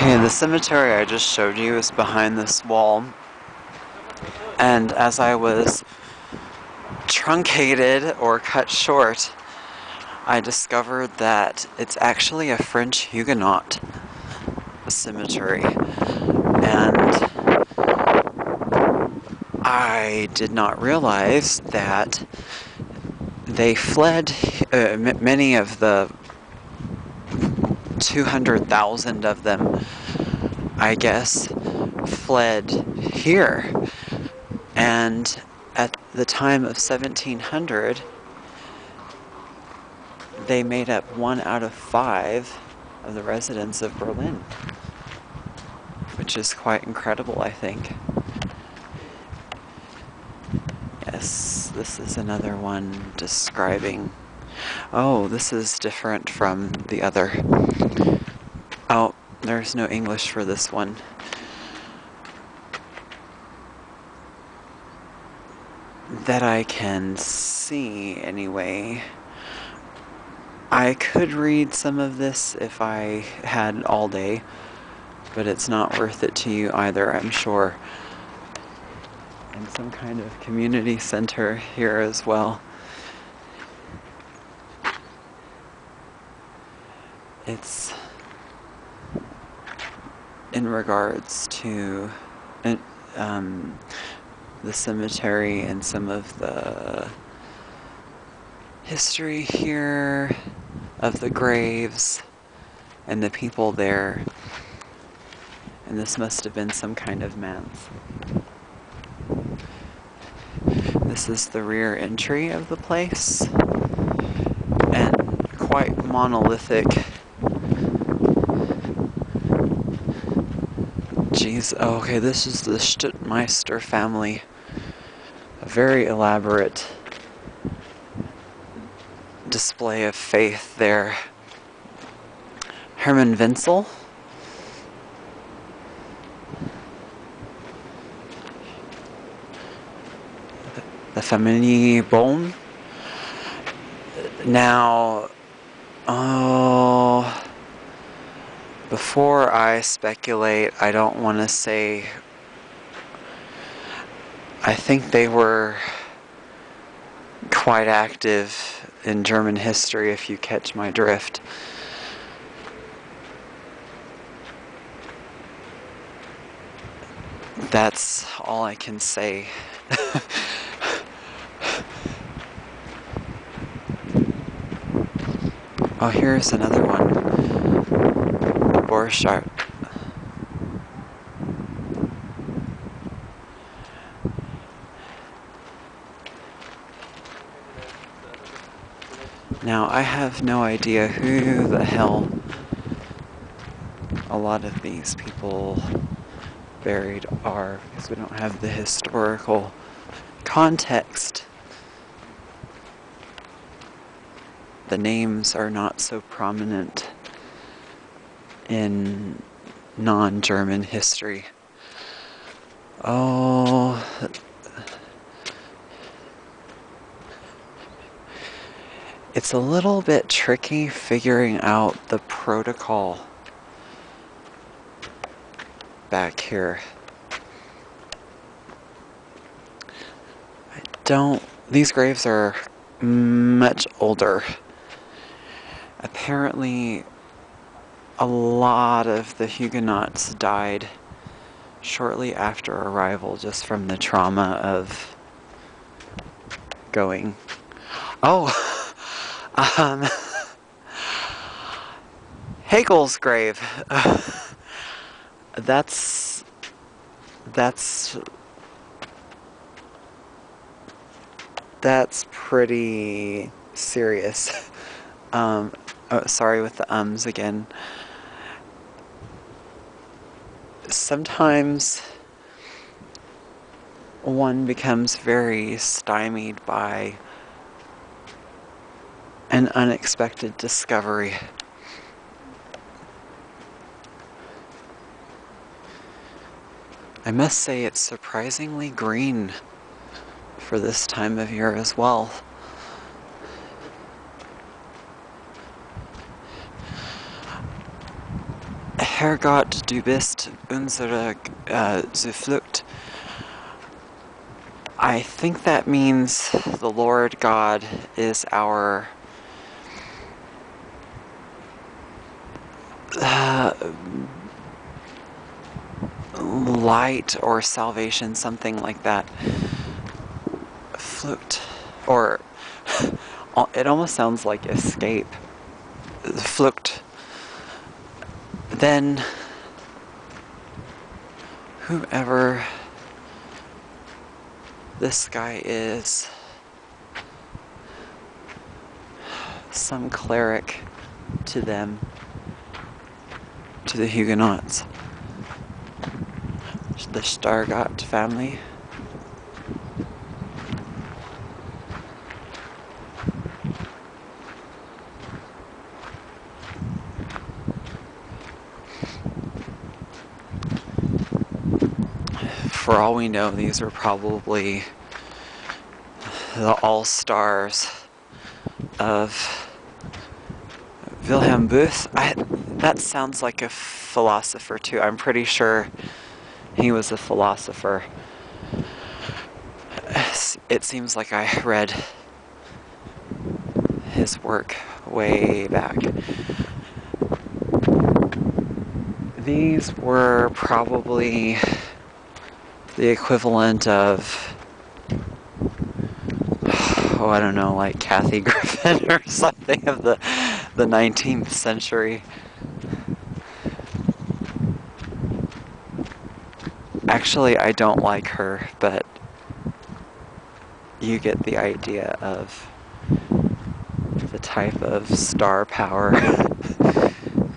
Okay, the cemetery I just showed you is behind this wall, and as I was truncated or cut short, I discovered that it's actually a French Huguenot cemetery, and I did not realize that they fled, many of the 200,000 of them, I guess, fled here. And at the time of 1700, they made up 1 out of 5 of the residents of Berlin, which is quite incredible, I think. Yes, this is another one describing... Oh, this is different from the other. Oh, there's no English for this one. That I can see, anyway. I could read some of this if I had all day, but it's not worth it to you either, I'm sure. And some kind of community center here as well. It's in regards to the cemetery and some of the history here of the graves and the people there. And this must have been some kind of manse. This is the rear entry of the place, and quite monolithic. Jeez, oh, okay, this is the Stuttmeister family. A very elaborate display of faith there. Hermann Wenzel. The family Bohm. Now, before I speculate, I don't want to say... I think they were quite active in German history, if you catch my drift. That's all I can say. Oh, here's another one. Borchardt. Now, I have no idea who the hell a lot of these people buried are, because we don't have the historical context. The names are not so prominent in non-German history. Oh, it's a little bit tricky figuring out the protocol back here. These graves are much older. Apparently, a lot of the Huguenots died shortly after arrival, just from the trauma of going. Oh, Hegel's grave. That's pretty serious. Oh, sorry with the ums again. Sometimes one becomes very stymied by an unexpected discovery. I must say it's surprisingly green for this time of year as well. Herrgott, du bist unsere Zuflucht. I think that means the Lord God is our light or salvation, something like that. Flucht. Or it almost sounds like escape. Flucht. Then whoever this guy is, some cleric to them, to the Huguenots, the Stargott family. For all we know, these are probably the all-stars of Wilhelm Booth. That sounds like a philosopher too. I'm pretty sure he was a philosopher. It seems like I read his work way back. These were probably the equivalent of, oh, I don't know, like Kathy Griffin or something of the 19th century. Actually, I don't like her, but you get the idea of the type of star power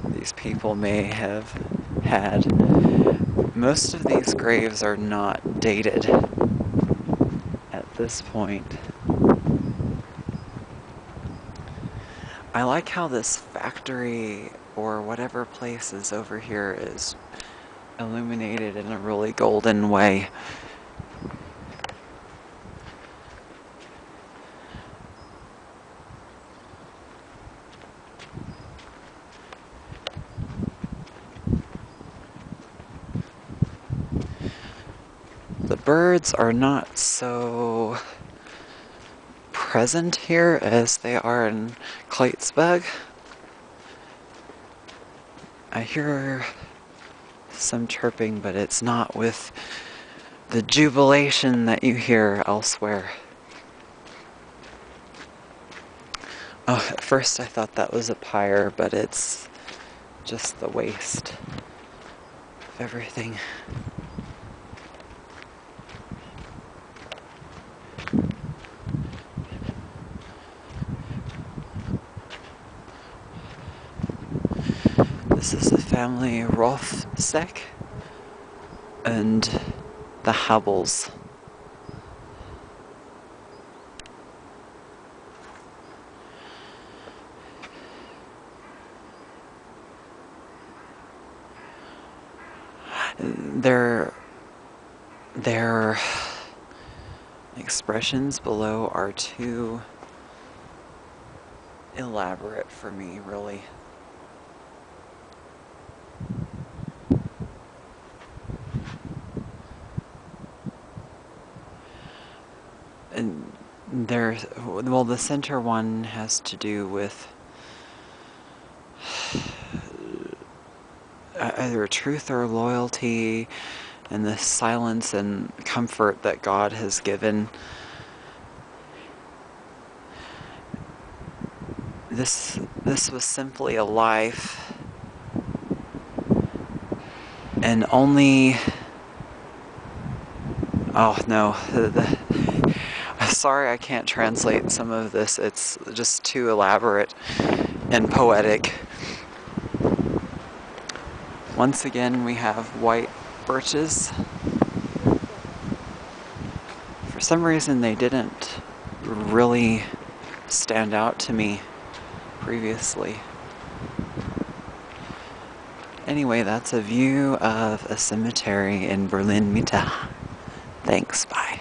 these people may have had. Most of these graves are not dated at this point. I like how this factory or whatever place is over here is illuminated in a really golden way. The birds are not so present here as they are in Kleitsburg. I hear some chirping, but it's not with the jubilation that you hear elsewhere. Oh, at first I thought that was a pyre, but it's just the waste of everything. This is the family Rothsek and the Habels. Their expressions below are too elaborate for me, really. And well, the center one has to do with either truth or loyalty, and the silence and comfort that God has given. This was simply a life, and only, oh no, sorry I can't translate some of this, it's just too elaborate and poetic. Once again, we have white birches. For some reason, they didn't really stand out to me previously. Anyway, that's a view of a cemetery in Berlin Mitte. Thanks, bye.